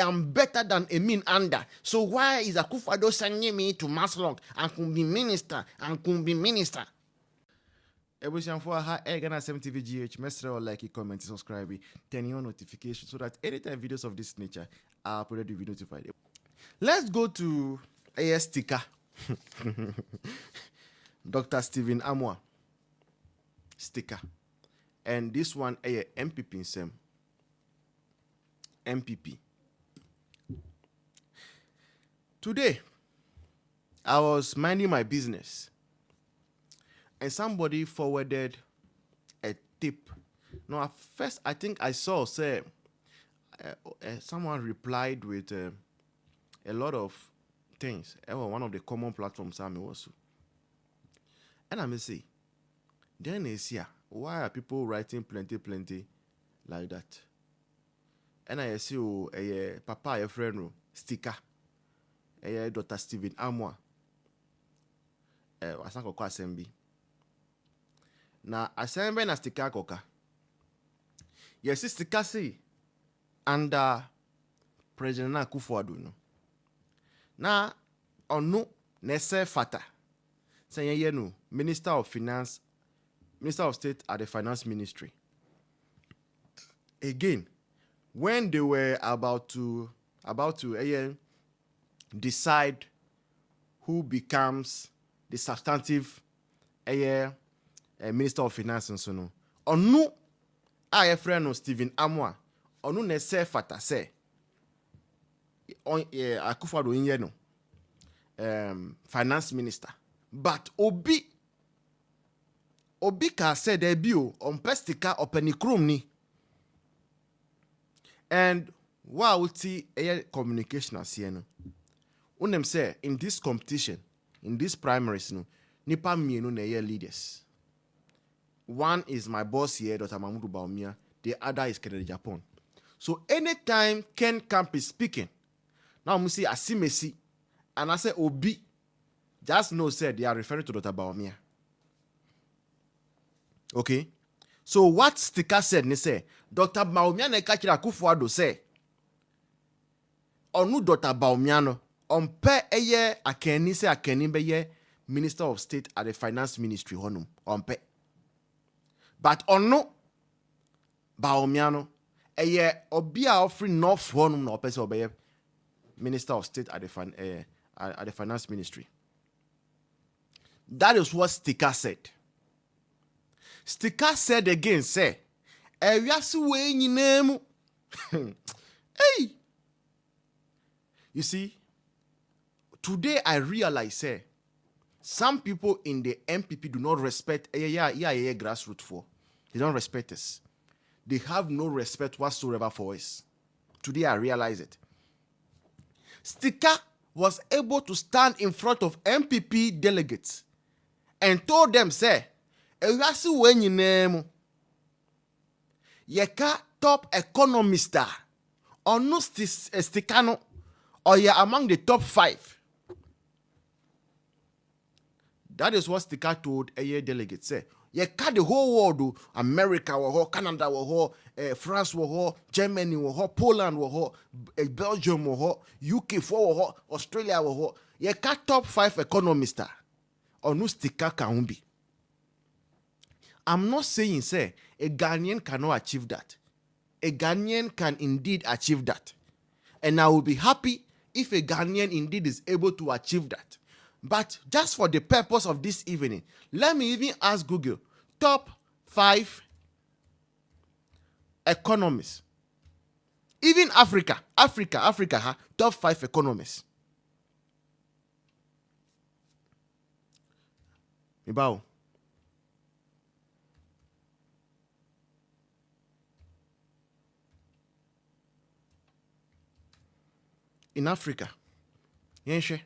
am better than a mean under. So why is Akufo-Addo sending me to Maslong and could be minister and could be minister? Ebusianfo ha Ghana 7 TV GH. Mestre or like, comment, subscribe, turn on notifications so that anytime videos of this nature are uploaded, you'll be notified. Let's go to Sticka. Dr. Stephen Amwa. Sticka. And this one MPP in Sem. MPP. Today, I was minding my business and somebody forwarded a tip. Now, at first, I think I saw, someone replied with a lot of things. One of the common platforms I was. And I may say, then is here. Why are people writing plenty like that? And I see a papa, a friend, Sticka, a Dr. Stephen Amwa. I sang a assembly. Now, assembly na Sticka koka. Yes, Sticka say under President Akufo-Addo no. Now, onu nese fata. Say ye no Minister of Finance, Minister of State at the Finance Ministry. Again, when they were about to decide who becomes the substantive Minister of Finance and so on. Onu a friend Stephen Amwa. Onu ne se fata se. Akufo-Addo inye no. Finance Minister. But Obi ka said debut on Sticka openi krum ni. And what we see communication as here no. Unem say in this competition, in this primaries no, nipa mienu na leaders. One is my boss here, Dr. Bawumia. The other is Kennedy Japan. So anytime Ken Camp is speaking, now we see Asimesi, and I say Obi, just know say they are referring to Dr. Bawumia. Okay? So what Sticka said, ne say, Dr. Bawumia ne kachira Akufo-Addo say, onu Dr. Bawumia no, onpe eye akeni se akeni beye Minister of State at the Finance Ministry honum, onpe. But onu Bawumia no, eye obi a offering north honum no opese obeye Minister of State at the Finance Ministry. That is what Sticka said. Sticka said again, say, hey. You see, today I realize, say, some people in the MPP do not respect grassroots for. They don't respect us. They have no respect whatsoever for us. Today I realize it. Sticka was able to stand in front of MPP delegates and told them, say, Yeka top economist or no Sticka or you're among the top 5. That is what Sticka told a delegate. Say, Yeka the whole world, America, Canada, France, Germany, Poland, Belgium, UK, Australia, Yeka top 5 economist or no Sticka can be. I'm not saying, say, a Ghanaian cannot achieve that. A Ghanaian can indeed achieve that. And I will be happy if a Ghanaian indeed is able to achieve that. But just for the purpose of this evening, let me even ask Google, top 5 economists. Even Africa, top 5 economists. Ibao. In Africa, yenshe.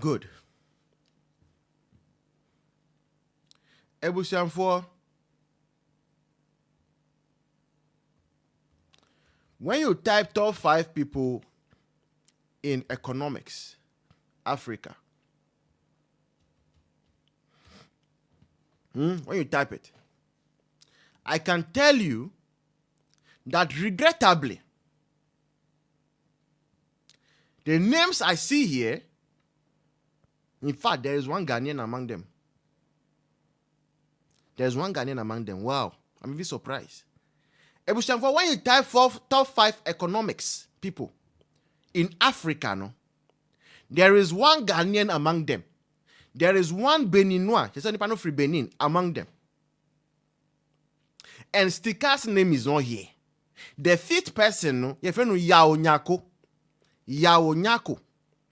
Good. Ebusianfo, when you type top 5 people in economics, Africa, when you type it, I can tell you that regrettably, the names I see here, in fact, there is one Ghanaian among them. There's one Ghanaian among them. Wow, I'm even surprised. When you type top 5 economics people in Africa, no, there is one Ghanaian among them. There is one Beninois, free Benin, among them. And Sticka's name is not here. The 5th person, no, Yao Nyako.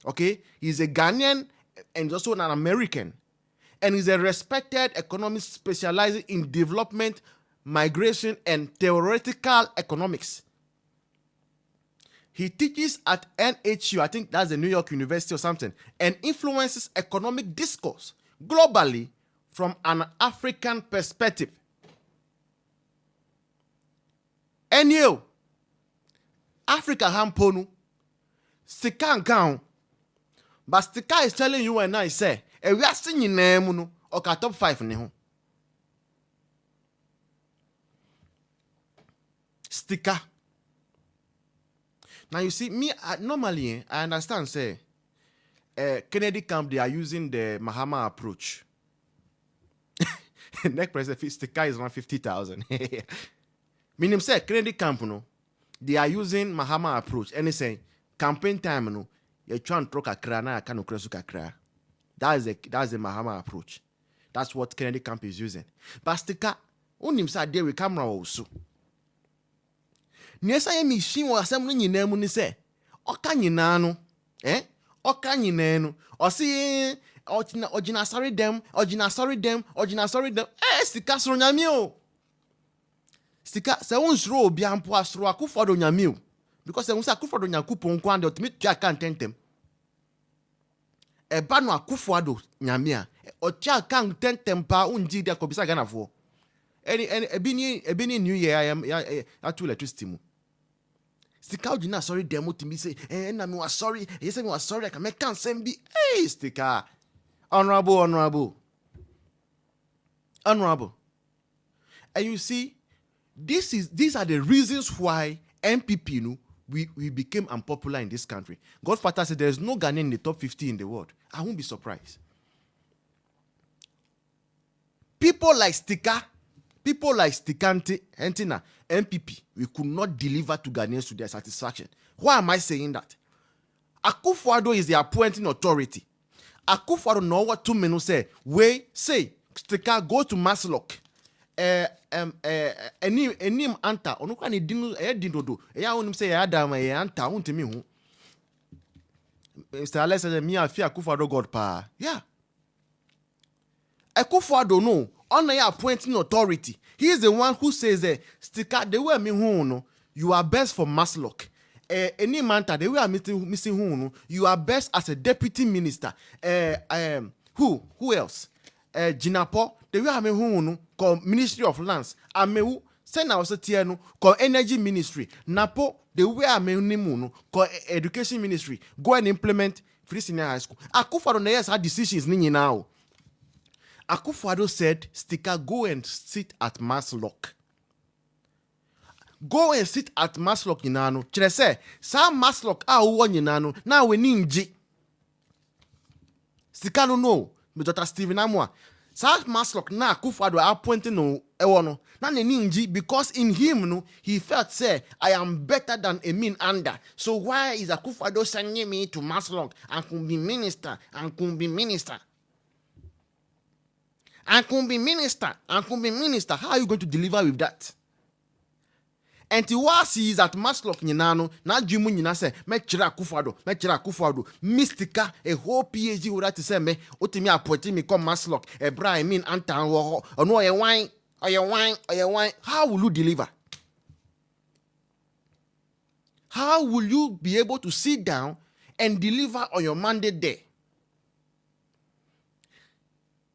Okay? He's a Ghanaian and also an American. And he's a respected economist specializing in development, migration, and theoretical economics. He teaches at NHU, I think that's the New York University or something, and influences economic discourse globally from an African perspective. And you, Africa hamponu, Sticka nkan, but Sticka is telling you and I say, we are singing name or top 5 ne ho. Sticka. Now you see, me normally I understand say Kennedy camp they are using the Mahama approach. Next president Sticka is around 50,000. Meaning say Kennedy camp no, they are using Mahama approach. And they say campaign time no, you try and throw kakra na kanu kresu kakra. That's the Mahama approach. That's what Kennedy camp is using. But Sticka, unim sa there with camera also. Niesa ye machine wa asem no nyina mu ni se oka nyina no oka nyina no o si ogina sorry them Sticka soro nyame o Sticka se wonsro obi ampo asoro akofodo nyame o because se wonsa akofodo nyakupon kwa de otimi tua kan tentem eba no akofodo nyame a otia kan tentem pa unji de akobisa ganafo ebi ni new year I atu electricity mu Sticka ojina sorry demo to me say na me was sorry yes me was sorry I can make cancel be hey Sticka honorable and you see these are the reasons why MPP we became unpopular in this country. Godfather said there is no Ghanaian in the top 50 in the world. I won't be surprised. People like Sticka, Hentina, MPP, we could not deliver to Ghanaians to their satisfaction. Why am I saying that? Akufo-Addo is the appointing authority. Akufo-Addo know what 2 men say. Say, Sticka, go to Maslock. Enim anta, onuka ni dinodo. Eya onim say Adam anta, untimi hu. Mr. Alex said, me I fear Akufo-Addo God pa. Yeah. Akufo-Addo no. On the appointing authority, he is the one who says, Sticka, the way me who no, you are best for Maslock. Any manta, the way I'm missing who no, you are best as a deputy minister. Who else? Jinapo, the way I'm who no, called Ministry of Lands. Amewu, send our no, called Energy Ministry. Napo, the way I'm no, called Education Ministry. Go and implement free senior high school. Akufo-Addo yes had decisions now. Akufo-Addo said, Sticka, go and sit at Maslock. Go and sit at Maslock inano. Chere say, sa Maslock uwa inano, na we ninji. Sticka no, but Dr. Stephen Amwa. Sa Maslock na Akufo-Addo appointing no ewono. Na ne ninji, because in him no, he felt say, I am better than a mean under. So why is Akufo-Addo sending me to Maslock and could be minister and could be minister? And could be minister. How are you going to deliver with that? And to what he is at Maslock Ninano, na Jimu Nina say, Mechira Akufo-Addo, Mystica, a whole PhD would have to say me, Otimi appointing me come Maslock, a bra mean Antan or no a wine, or your wine. How will you deliver? How will you be able to sit down and deliver on your mandate day?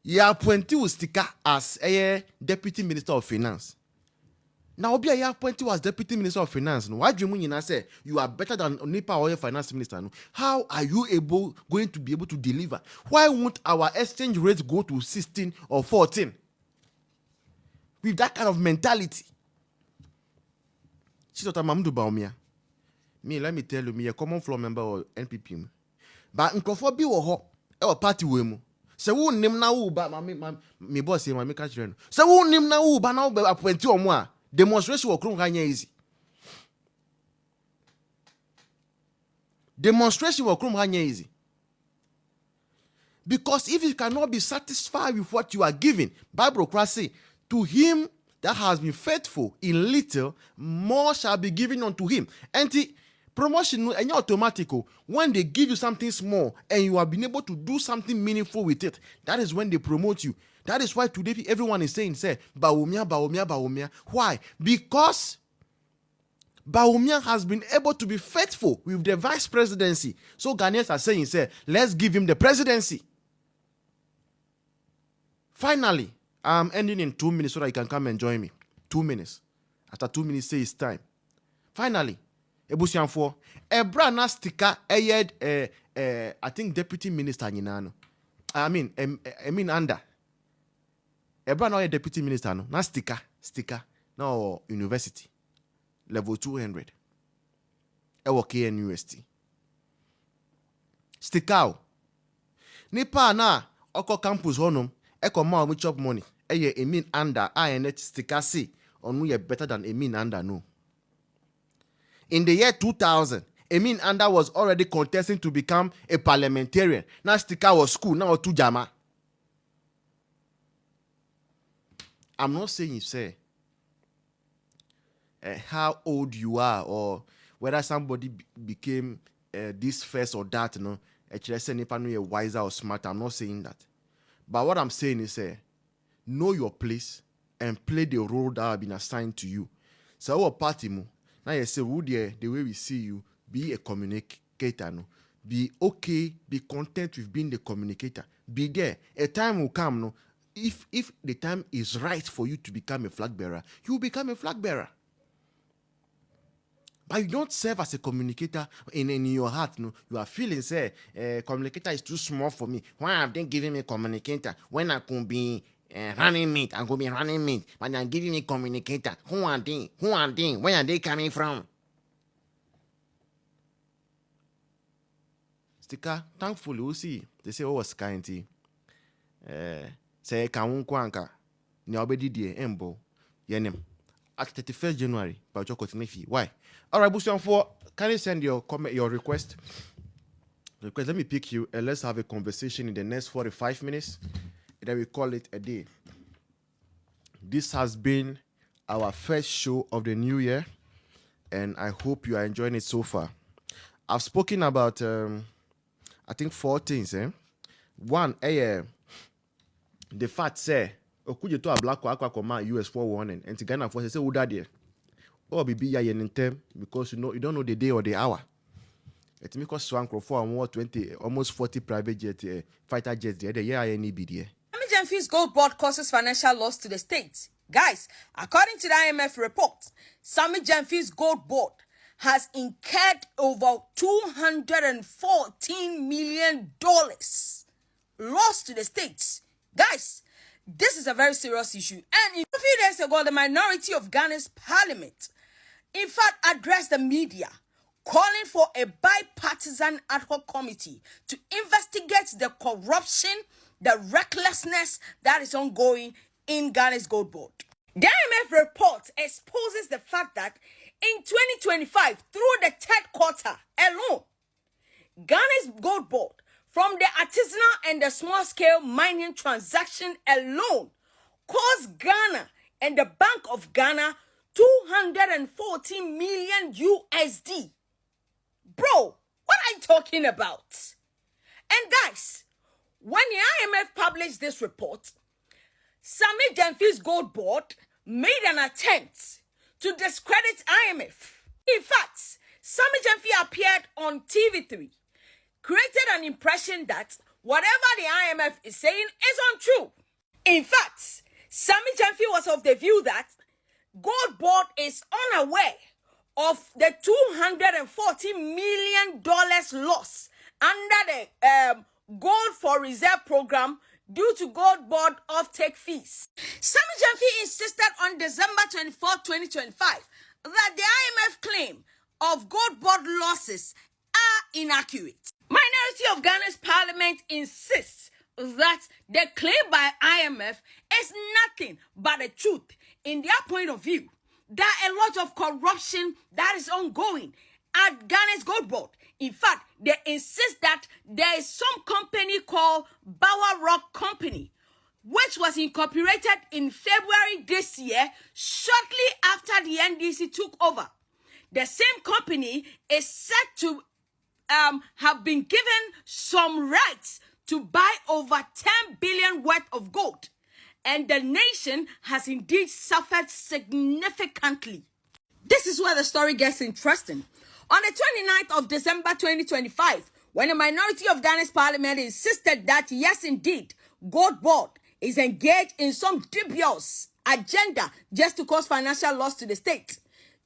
You appointed Sticka as a deputy minister of finance. Now, Obi a appointed was Deputy Minister of Finance. No, why do you say you are better than Nipa or your Finance Minister? No? How are you going to be able to deliver? Why won't our exchange rate go to 16 or 14? With that kind of mentality. She's not a Mamdu Bawumia. Me, let me tell you, me a common floor member of NPP. But Nkofo bi wo ho e wo party we mu. Se wo nim na wo ba me boss say me catch you. Se wo nim na wo ba na wo appoint omo a demonstration wo krum kan easy. Demonstration wo krum kan easy. Because if you cannot be satisfied with what you are given, Bible Christ say, to him that has been faithful in little, more shall be given unto him. And the promotion and automatic when they give you something small and you have been able to do something meaningful with it, that is when they promote you. That is why today everyone is saying, say, Bawumia, Bawumia, Bawumia. Why? Because Bawumia has been able to be faithful with the vice presidency. So Ghanaians are saying, say, let's give him the presidency. Finally, I'm ending in 2 minutes so that you can come and join me. 2 minutes. After 2 minutes, say it's time. Finally, Ebusianfo, Ebra na Sticka, I think deputy minister nyinano. I mean under. Ebra na deputy minister no. Na Sticka, na university. Level 200. Ewo KNUST. Sticka. Nipa na oko campus honum. Eko ma we chop money. Eye under INH Sticka say onu ye better than under no. In the year 2000, under was already contesting to become a parliamentarian. Now Sticka was school, now to Jama. I'm not saying you say how old you are or whether somebody became this first or that, no. Actually, say if you're wiser or smarter, I'm not saying that. But what I'm saying is, know your place and play the role that has been assigned to you. So our party, now you say, the way we see you, be a communicator. No? Be okay, be content with being the communicator. Be there. A time will come, no. If the time is right for you to become a flag bearer, you will become a flag bearer. But you don't serve as a communicator in your heart. No, you are feeling, say, communicator is too small for me. Why have they given me communicator when I could be running mate? I could be running mate, but they're giving me communicator. Who are they? Who are they? Where are they coming from? Sticka, thankfully, we see. They say, oh, skyinty. Say, Kawunkwanka. Nyobedi die, embo. Yenem. At 31st January, why? All right, Busian 4, can you send your comment, your request? Let me pick you and let's have a conversation in the next 45 minutes. And then we call it a day. This has been our first show of the new year, and I hope you are enjoying it so far. I've spoken about, I think 4 things. One, the fact say, Okuje to a black aqua US 4 warning and to Ghana for say Uda there. Or be ya yen term because you don't know the day or the hour. It make us swank for more 20 almost 40 private jet fighter jets there. The year I need be there. Sammy Gold Board causes financial loss to the states. Guys, according to the IMF report, Sammy Jemfi's Gold Board has incurred over $214 million loss to the states. Guys, this is a very serious issue. And a few days ago, the minority of Ghana's parliament, in fact, addressed the media, calling for a bipartisan ad hoc committee to investigate the corruption, the recklessness that is ongoing in Ghana's Gold Board. The IMF report exposes the fact that in 2025, through the third quarter alone, Ghana's Gold Board, from the artisanal and the small-scale mining transaction alone, cost Ghana and the Bank of Ghana $214 million USD. Bro, what are you talking about? And guys, when the IMF published this report, Sammy Jemfi's Gold Board made an attempt to discredit IMF. In fact, Sammy Jemfi appeared on TV3, created an impression that whatever the IMF is saying is untrue. In fact, Sammy Jemfi was of the view that Gold Board is unaware of the $240 million loss under the Gold for Reserve program due to Gold Board offtake fees. Sammy Jamfi insisted on December 24, 2025 that the IMF claim of Gold Board losses are inaccurate. Minority of Ghana's parliament insists that the claim by IMF is nothing but the truth in their point of view. There are a lot of corruption that is ongoing at Ghana's Gold Board. In fact, they insist that there is some company called Bower Rock Company, which was incorporated in February this year, shortly after the NDC took over. The same company is said to have been given some rights to buy over 10 billion worth of gold. And the nation has indeed suffered significantly. This is where the story gets interesting. On the 29th of December 2025, when a minority of Ghana's parliament insisted that, yes, indeed, Gold Board is engaged in some dubious agenda just to cause financial loss to the state,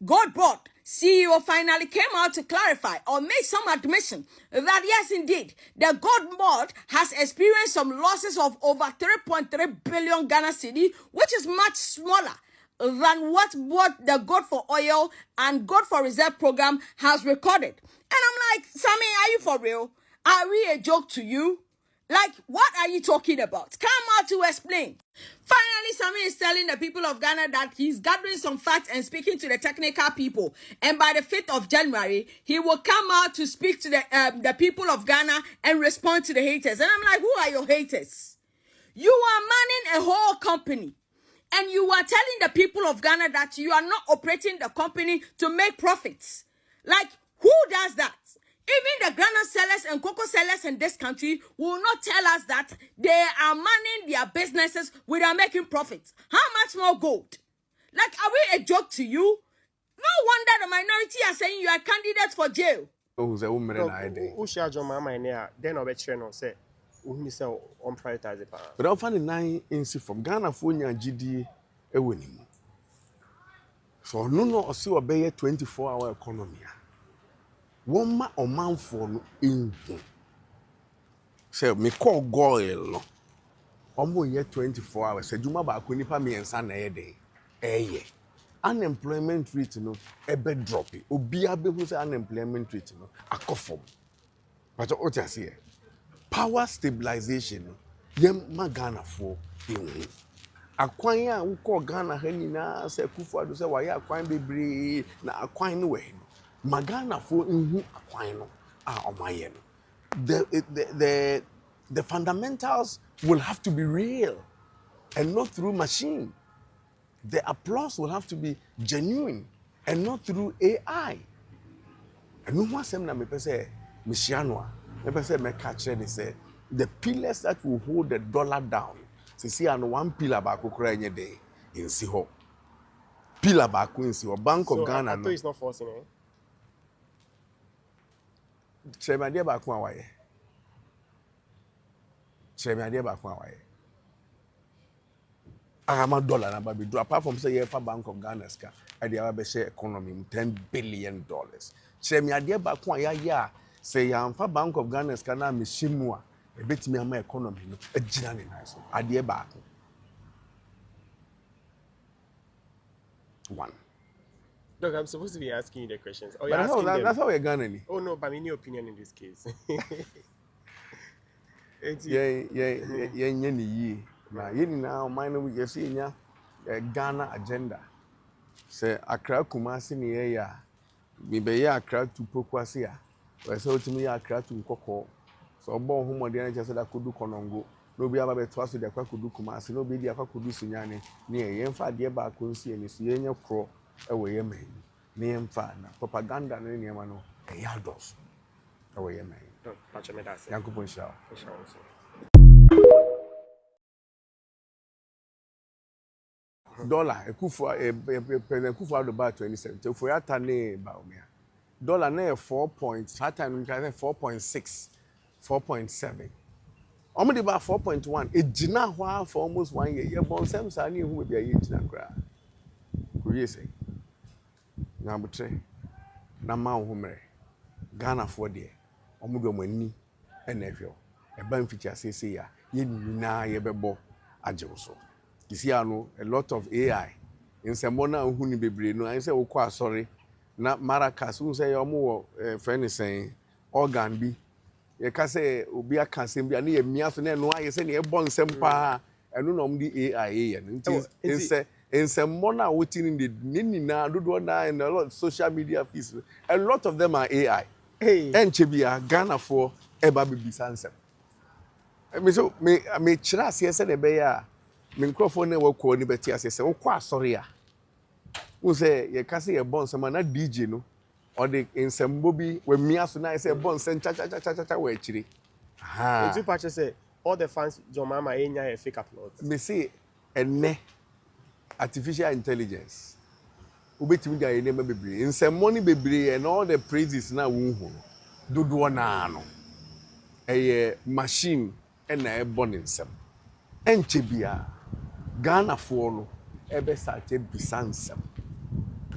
Gold Board CEO finally came out to clarify or make some admission that, yes, indeed, the Gold Board has experienced some losses of over 3.3 billion Ghana cedi, which is much smaller than what both the Gold for Oil and Gold for Reserve program has recorded. And I'm like, Sammy, are you for real? Are we a joke to you? Like, what are you talking about? Come out to explain. Finally, Sammy is telling the people of Ghana that he's gathering some facts and speaking to the technical people. And by the 5th of January, he will come out to speak to the people of Ghana and respond to the haters. And I'm like, who are your haters? You are manning a whole company. And you are telling the people of Ghana that you are not operating the company to make profits. Like, who does that? Even the granite sellers and cocoa sellers in this country will not tell us that they are manning their businesses without making profits. How much more gold? Like, are we a joke to you? No wonder the minority are saying you are candidates for jail. Who's a woman and I did. Who shall John Mamma and then I'll bet you say, who is on prioritize the power. But I'll find a 9 inch from Ghana for GD a winning. So, no, see what bay 24-hour economy. One man or man for in say me call goil almost year 24 hours. Say Juma ba kuni pa me ensa na day. Ye unemployment rate no ebe drop. Obi abe who say unemployment rate no akofom. But what you see power stabilization yem magana for in. Akwan ya wo call Ghana ha nyina say Kufuado say waye akwan bebre na akwan no we. Magana for inhu akwan no omaye no. The fundamentals will have to be real and not through machine. The applause will have to be genuine and not through AI. And no one sem na me pese Michiano me pese me catch they say the pillars that will hold the dollar down. See and one pillar back okra nye day in Siho. Pillar back in Siho Bank of Ghana. So it's not forcing it. Cheme ade ba ko awaye. Cheme ade ba ko awaye. Ama dollar na ba be do apart from say for Bank of Ghana ska ade aba be share economy $10 billion. Cheme ade ba ko ya say ya for Bank of Ghana ska na me shimu a e betimi ama economy no agina ne nice. Ade ba ko. One. Look, I'm supposed to be asking you the questions. Oh, that's how we're Ghana. Oh no, but I mean your opinion in this case. Now mine we see nya Ghana agenda. Say Accra Kumasi ni ya. Me be ya Accra to Pokwasi ya. We say ultimately Accra to Nkoko. So born home on the NHS that could do Konongo. No be aba beto aso de akwa kudu Kumasi. No be di akwa kudu Sunyane. Ni yemfa de ba konsi eni so yenye kro ewe ye men. Ni yemfa na propaganda no ni yema no e yados. Ewe ye men. Don't patch me that. Yankopon sha. Dollar President Kufuado ba 2017 for yata ne Bawumia. Dollar na 4 points that time 4.6 4.7. Omo de ba 4.1 e gina hwa for almost 1 year. Ye bon sem sa ni hu be ye gina kra. we say na butre na ma wo mere Ghana for there omudo mani ena hwe e ban fiti asese ya ye nyina ye bebo ajewo so kisi ano a lot of AI in semona hu ni bebre no I say wo kwa sorry na maracas who say omo wo friend saying organ bi ye ka say obi aka sem bi na ye mia so na no aye say na e bon sem pa enu na omdi AI ye nti in semona within the nina dodo na in a lot of social media feeds a lot of them are AI enchebia Ghana for eba bibisa nsem me so me kira ase say de be ya me microphone na wako ni beti ase say wokọ asori a wo say ye ka say ye bon nsem na DJ no or the nsembo bi we mia so na say bon nsem cha we akire ha you patch say all the fans John Mama enya a fake upload me say ene artificial intelligence ubetimi ga ene ma bebre nsemmo ni bebre and all the praises na wo hu dodo na no machine na e born nsem enche bia Ghana for no ebe sate bisansem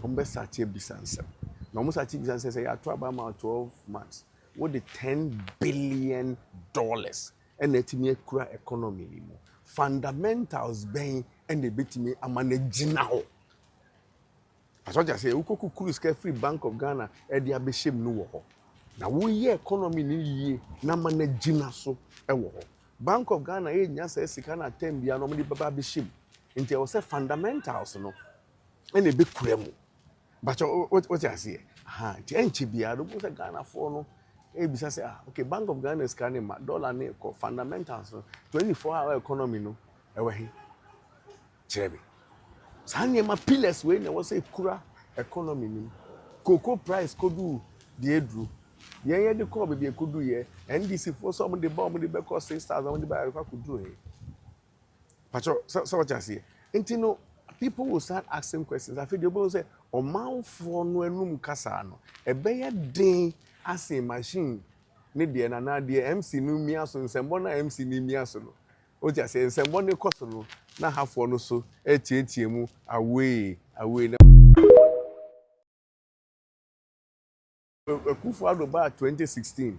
ombe sate bisansem na mo sate bisansem say ya to about 12 months what the $10 billion and etimi akura economy ni mo fundamentals ben and the betimi amanage now as what I say ukoku cruise free Bank of Ghana e dia be shem no wo ho na wo ye economy ni yie na manage na so e wo ho Bank of Ghana e nya say sika na tem bia no mo di baba be shem nti e wo say fundamentals no and e be kura mu but what I say ti enchi bia do say Ghana for no e bisa say okay Bank of Ghana is scanning ma dollar ne ko fundamentals no 24-hour economy no e we he chebe sanye ma pillars we na was say kura economy ni cocoa price kodu de edru ye de ko be kodu ye NDC for some de bomb de be cost 6,000 de buy kodu he pacho so what I say intino people will start asking questions I feel they will say o man for no enum kasa no e be ye den as a machine ne de na de MC no mia so nsembo na MC ni mia so no o ti ase nsembo ne koso no na hafo no so etietie mu away na Kufuor ba 2016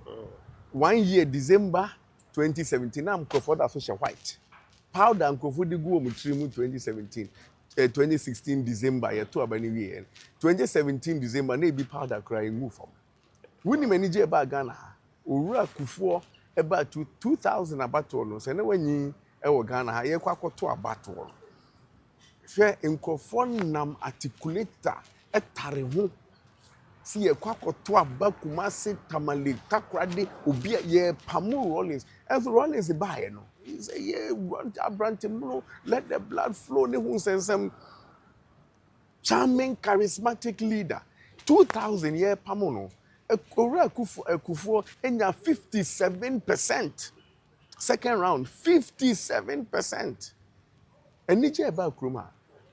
1 year December 2017 na mcrophord associate white powder mcrophord gu mu tiri mu 2017 2016 December ye to abani we 2017 December na e bi powder cry move from wuni manage ba Ghana owura Kufuor eba 2000 abato no se na wanyi ewo Ghana ha ye kwakoto abato hwe nkofo nam articulator etare ho si ye kwakoto abakumase tamale takrade obi ye pamu Rollins as Rollins ba ye no he say ye brantim let the blood flow ne hu sensem charming charismatic leader 2000 ye pamu no owura Kufuor enya 57%. Second round 57%. Enije eba kroma.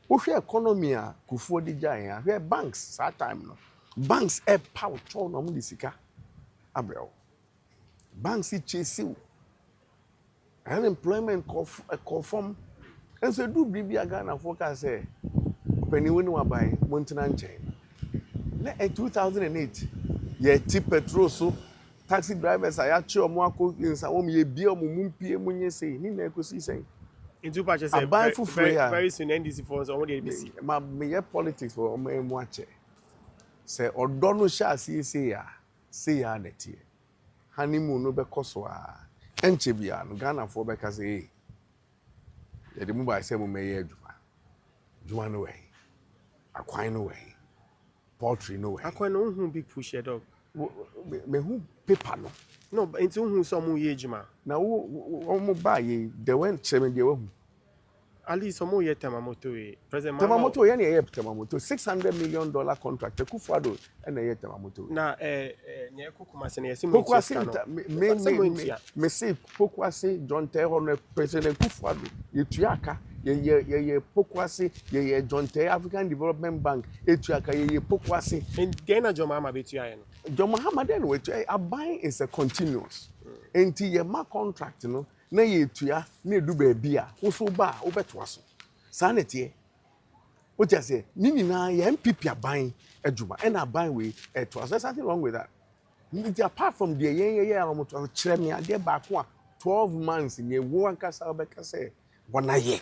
Wo hwe economy a Kufuor di jan ya, hwe banks that time no. Banks e power to no mo di sika. Abrel. Banks chase unemployment conform. And so do bibia Ghana forecast say peniwe no abai montena nchen. Na 2008 ye ti petrol so taxi drivers are actually omo akoginsa omo ye bia omo mumpie munye sei ni na ekosi sei into patches very soon NDC for omo dey be ma me politics for omo emu ache say odo no sha sei ya na tie honeymoon no be koso a enche bia no Ghana for be ka say ye de mu ba say mo meye adwuma no we akwan no we poultry no we akwan no hu big push dog me who paper no but into who some ye juma na wo mo ba ye the when cheme de wo at least some ye tamamoto e president tamamoto ye na ye tamamoto $600 million contract Kufuor na ye tamamoto na nye kokuma se na ye simu me say pokwase John Terry no president Kufuor ye tuaka ye pokwase ye John Terry African Development Bank etuaka ye pokwase and Ghana Joma ma betu aye no John Muhammad then we buying is a continuous enti ye ma contract no na ye tua na edu ba bia wo so ba wo beto aso sanetie What you say? Nini na ye MPP aban adwuma. And aban we to. There's nothing wrong with that. Apart from the I'm to kyerɛ me ade baako a 12 months in a wo ankasa obeka say one year.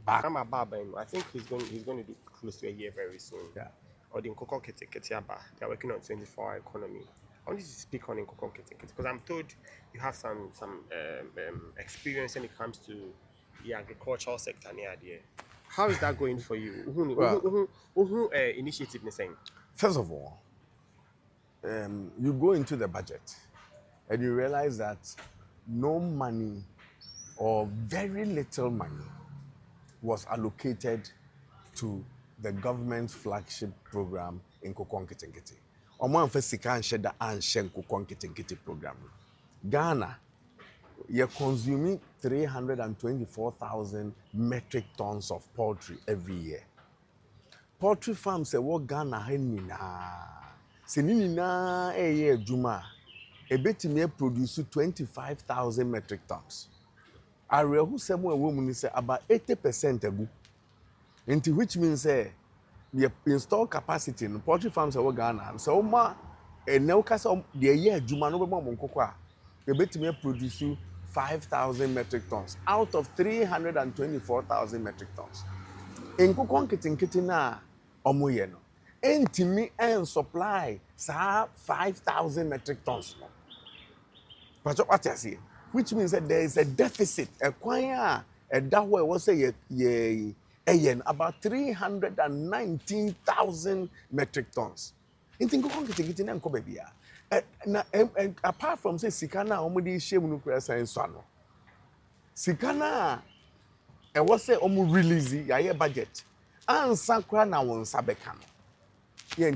Back. I'm a barber. I think he's going to do close to a year very soon. Yeah. Or the Nkoko Ketiaba. They're working on 24-hour economy. I want you to speak on Nkoko Ketiaba because I'm told you have some experience when it comes to the agricultural sector near there. How is that going for you? Who initiative is saying? First of all, you go into the budget and you realize that no money or very little money was allocated to the government's flagship program in Nkoko-Nketenkete. Omo anfa sika anhye da anhye Nkoko-Nketenkete program. Ghana, you're consuming 324,000 metric tons of poultry every year. Poultry farms say what Ghana henina. Se nina eye adwuma e betimi produce 25,000 metric tons. Arehu semo ewo mu ni say about 80% agu. Which means the install capacity in poultry farms are Ghana. So ma now kasa the year adwuma no be mo nkoko a e betimi produce 5,000 metric tons out of 324,000 metric tons. In Nkoko-Nketenkete na omo ye no entimi and supply sa 5,000 metric tons. But what I say, which means that there is a deficit. A kwanya a dawa was say about 319,000 metric tons. In Nkoko-Nketenkete na nko bia. Apart from say sikana omudi shame no presa ensano. Sikana e was say omu release ya budget. Ansa kwa na wonsa beka no. Yeah,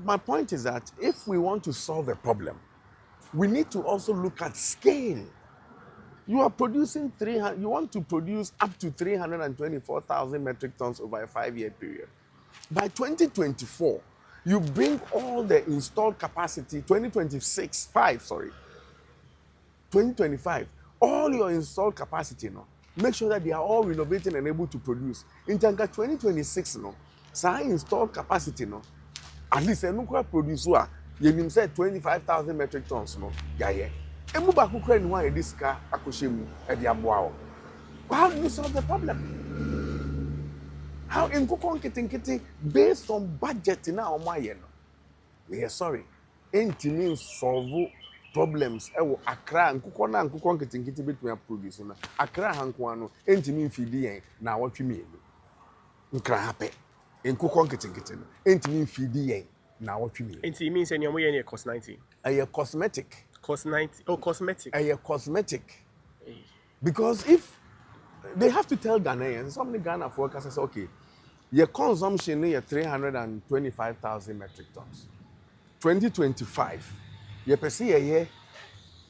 my point is that if we want to solve a problem, we need to also look at scale. You are producing you want to produce up to 324,000 metric tons over a 5-year period. By 2024, you bring all the installed capacity, 2025, all your installed capacity, make sure that they are all renovating and able to produce. In 2026, so installed capacity at least a producer you say 25,000 metric tons emu ba kukra ni wan ediska akoshemu e de aboa. How do you solve the problem? How in Nkoko-Nketenkete based on budget na omaye no? We are sorry. Entimi solve problems ewo Accra Nkoko-Nketenkete betumi produce na Accra hanko ano entimi mfidi yen na wotwe mienu. Nkra hape. Nkoko-Nketenkete no entimi mfidi yen na wotwe mienu. Enti means any omo yen cost 90. Cosmetic. Cost 90. Oh, cosmetic. Cosmetic. Because if they have to tell Ghanaians, so many Ghana workers say, okay, your consumption is 325,000 metric tons. 2025, you perceive a year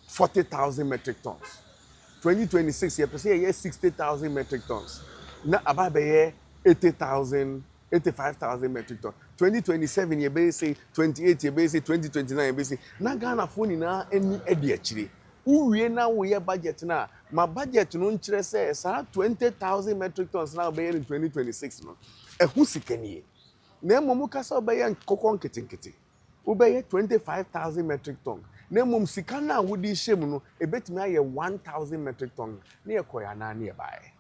40,000 metric tons. 2026, you perceive a year 60,000 metric tons. Now about a year 85,000 metric tons. 2027, you may say 28, you may say 2029, you may say, na Ghana phone na any edi actually. Uwe na we budget na. My budget no nkyere say sa 20,000 metric tons now be in 2026 no. Ehu sikani. Na mmom kasa obeye Nkoko-Nketenkete. Obeye 25,000 metric tons. Na mmom sika na wodi hyem no ebetimi aye 1,000 metric tons. Na yekoya na na ye bae.